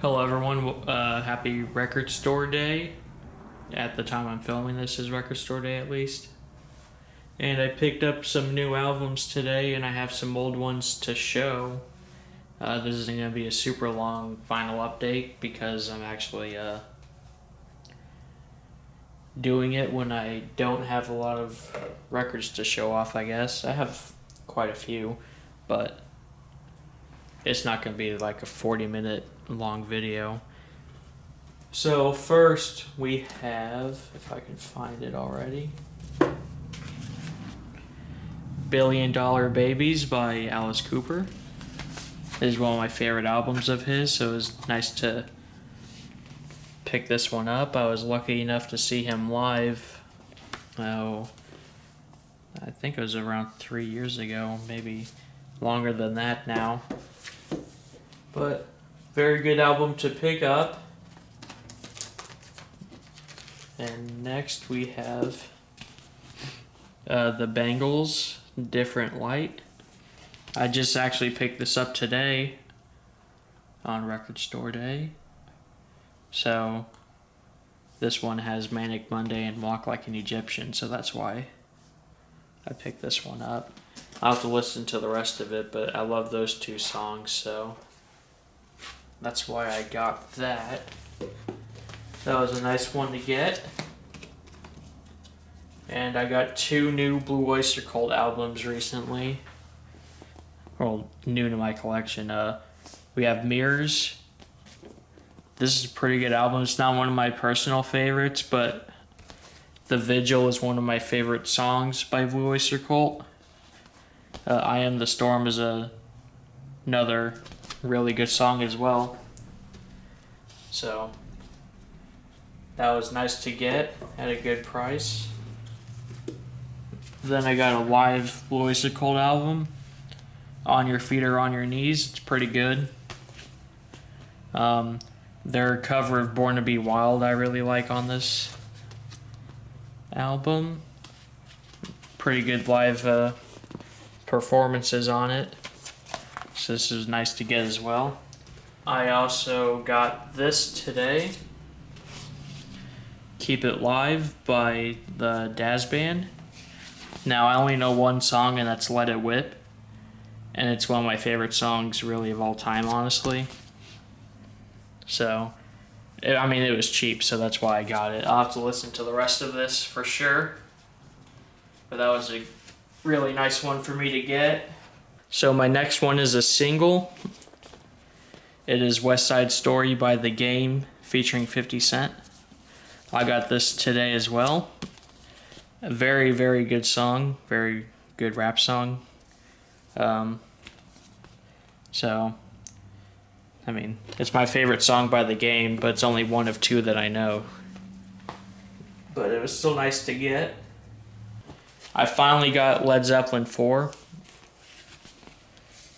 Hello, everyone. Happy Record Store Day. At the time I'm filming this is Record Store Day, at least. And I picked up some new albums today, and I have some old ones to show. This isn't going to be a super long final update because I'm actually doing it when I don't have a lot of records to show off, I guess. I have quite a few, but it's not going to be like a 40-minute long video. So first we have, if I can find it already, Billion Dollar Babies by Alice Cooper. This is one of my favorite albums of his, so it was nice to pick this one up. I was lucky enough to see him live, I think it was around 3 years ago, maybe longer than that now. But very good album to pick up. And next we have the Bangles, Different Light. I just actually picked this up today on Record Store Day. So this one has Manic Monday and Walk Like an Egyptian, so that's why I picked this one up. I'll have to listen to the rest of it, but I love those two songs, so that's why I got that. That was a nice one to get. And I got two new Blue Oyster Cult albums recently. Well, new to my collection. We have Mirrors. This is a pretty good album. It's not one of my personal favorites, but The Vigil is one of my favorite songs by Blue Oyster Cult. I Am the Storm is another really good song as well. So that was nice to get at a good price. Then I got a live Blue Oyster Cult album, On Your Feet or On Your Knees. It's pretty good. Their cover of Born to Be Wild I really like on this album. Pretty good live performances on it. So this is nice to get as well. I also got this today. Keep It Live by the Dazz Band. Now I only know one song, and that's Let It Whip. And it's one of my favorite songs really of all time, honestly. So, it was cheap, so that's why I got it. I'll have to listen to the rest of this for sure. But that was a really nice one for me to get. So my next one is a single. It is West Side Story by The Game featuring 50 Cent. I got this today as well. A very, very good song. Very good rap song. It's my favorite song by The Game, but it's only one of two that I know. But it was still nice to get. I finally got Led Zeppelin 4.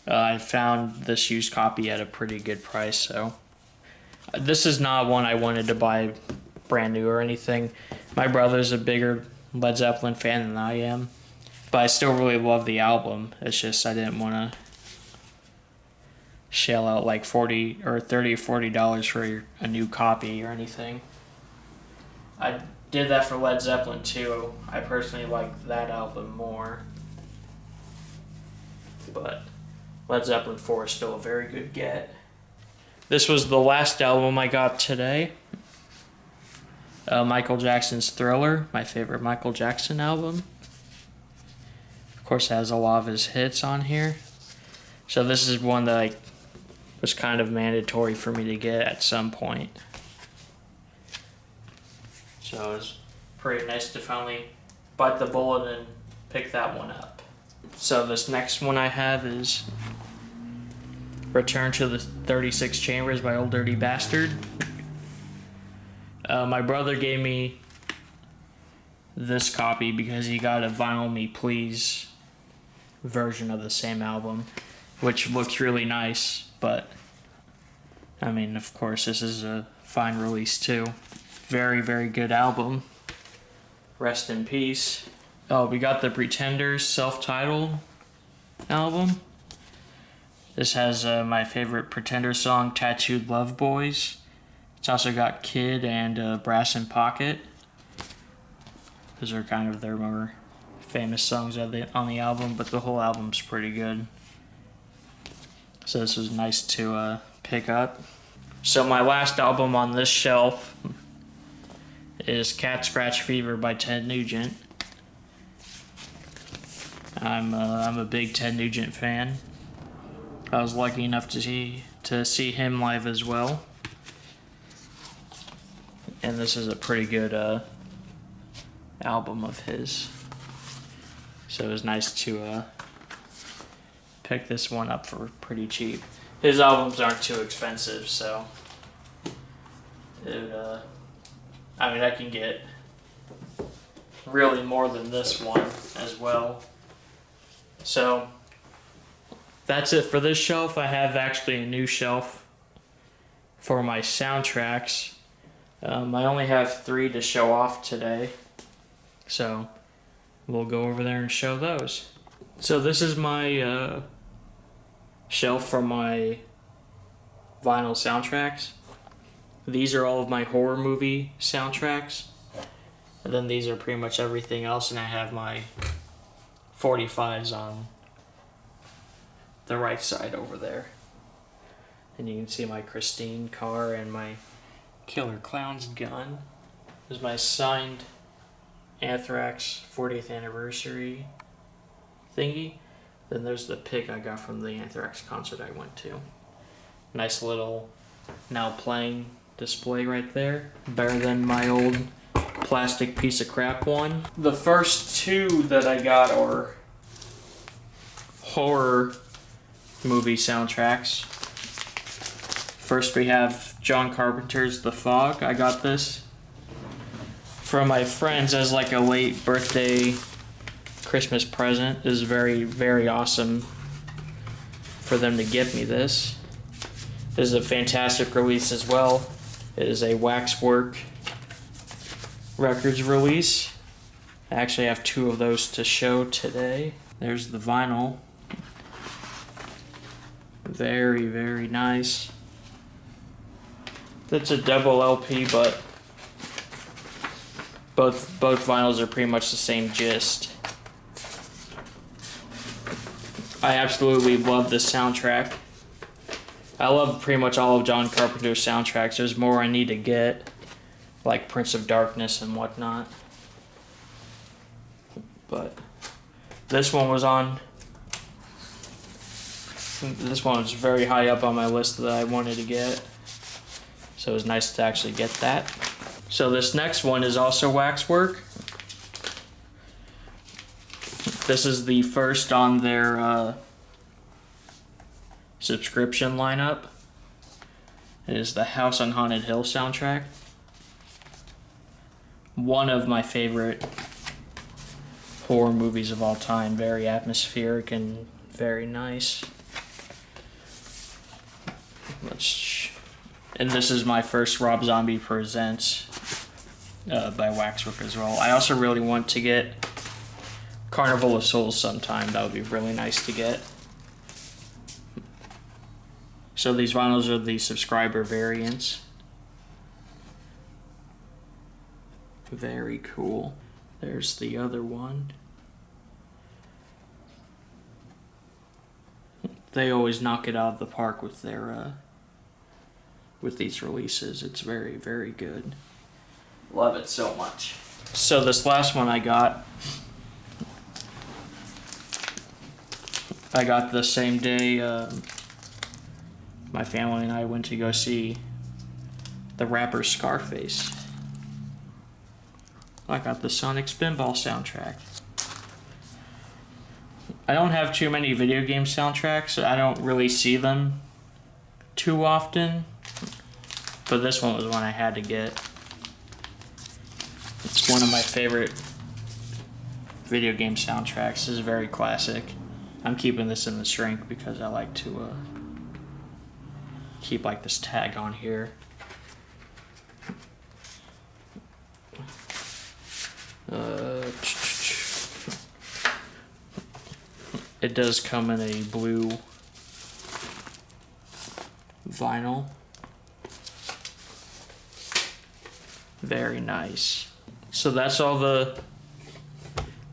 I found this used copy at a pretty good price, so this is not one I wanted to buy brand new or anything. My brother's a bigger Led Zeppelin fan than I am, but I still really love the album. It's just I didn't want to shell out like $30 or $40 for a new copy or anything. I did that for Led Zeppelin too. I personally like that album more, but Led Zeppelin 4 is still a very good get. This was the last album I got today. Michael Jackson's Thriller, my favorite Michael Jackson album. Of course, it has a lot of his hits on here. So this is one that was kind of mandatory for me to get at some point. So it was pretty nice to finally bite the bullet and pick that one up. So this next one I have is Return to the 36 Chambers by Old Dirty Bastard. My brother gave me this copy because he got a Vinyl Me Please version of the same album, which looks really nice, but of course this is a fine release too. Very, very good album. Rest in peace. Oh, we got the Pretenders self-titled album. This has my favorite Pretender song, Tattooed Love Boys. It's also got Kid and Brass in Pocket. Those are kind of their more famous songs on the album, but the whole album's pretty good. So this was nice to pick up. So my last album on this shelf is Cat Scratch Fever by Ted Nugent. I'm a big Ted Nugent fan. I was lucky enough to see him live as well, and this is a pretty good album of his. So it was nice to pick this one up for pretty cheap. His albums aren't too expensive, so I can get really more than this one as well. So that's it for this shelf. I have actually a new shelf for my soundtracks. I only have 3 to show off today, so we'll go over there and show those. So this is my shelf for my vinyl soundtracks. These are all of my horror movie soundtracks, and then these are pretty much everything else, and I have my 45s on the right side over there. And you can see my Christine car and my Killer Clowns gun. There's my signed Anthrax 40th anniversary thingy. Then there's the pic I got from the Anthrax concert I went to. Nice little now playing display right there. Better than my old plastic piece of crap one. The first 2 that I got are horror movie soundtracks. First we have John Carpenter's The Fog. I got this from my friends as like a late birthday Christmas present. It is very, very awesome for them to give me this. This is a fantastic release as well. It is a Waxwork Records release. I actually have 2 of those to show today. There's the vinyl. Very, very nice. It's a double LP, but both vinyls are pretty much the same gist. I absolutely love this soundtrack. I love pretty much all of John Carpenter's soundtracks. There's more I need to get, like Prince of Darkness and whatnot. But this one was very high up on my list that I wanted to get. So it was nice to actually get that. So this next one is also Waxwork. This is the first on their subscription lineup. It is the House on Haunted Hill soundtrack. One of my favorite horror movies of all time. Very atmospheric and very nice. And this is my first Rob Zombie Presents by Waxwork as well. I also really want to get Carnival of Souls sometime. That would be really nice to get. So these vinyls are the subscriber variants. Very cool. There's the other one. They always knock it out of the park with their with these releases. It's very, very good. Love it so much. So this last one I got the same day my family and I went to go see the rapper Scarface. I got the Sonic Spinball soundtrack. I don't have too many video game soundtracks. I don't really see them too often. But this one was one I had to get. It's one of my favorite video game soundtracks. This is very classic. I'm keeping this in the shrink because I like to keep like this tag on here. It does come in a blue vinyl. Very nice. So that's all the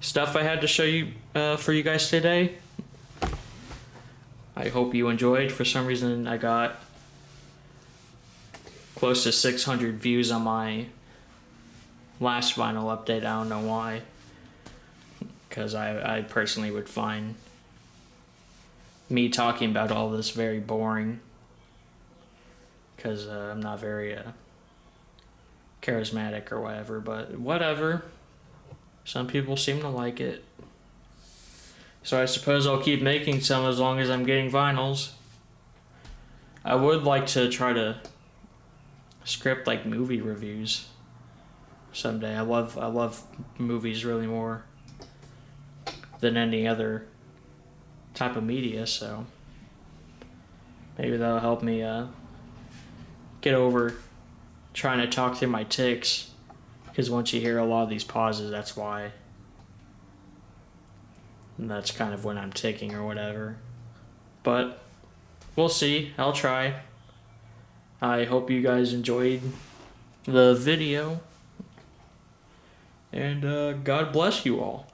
stuff I had to show you for you guys today. I hope you enjoyed. For some reason I got close to 600 views on my last vinyl update. I don't know why, because I personally would find me talking about all this very boring, because I'm not very charismatic or whatever, but whatever. Some people seem to like it. So I suppose I'll keep making some as long as I'm getting vinyls. I would like to try to script like movie reviews someday. I love movies really more than any other type of media, so maybe that'll help me get over trying to talk through my tics, because once you hear a lot of these pauses, that's why. And that's kind of when I'm ticking or whatever. But we'll see. I'll try. I hope you guys enjoyed the video, and God bless you all.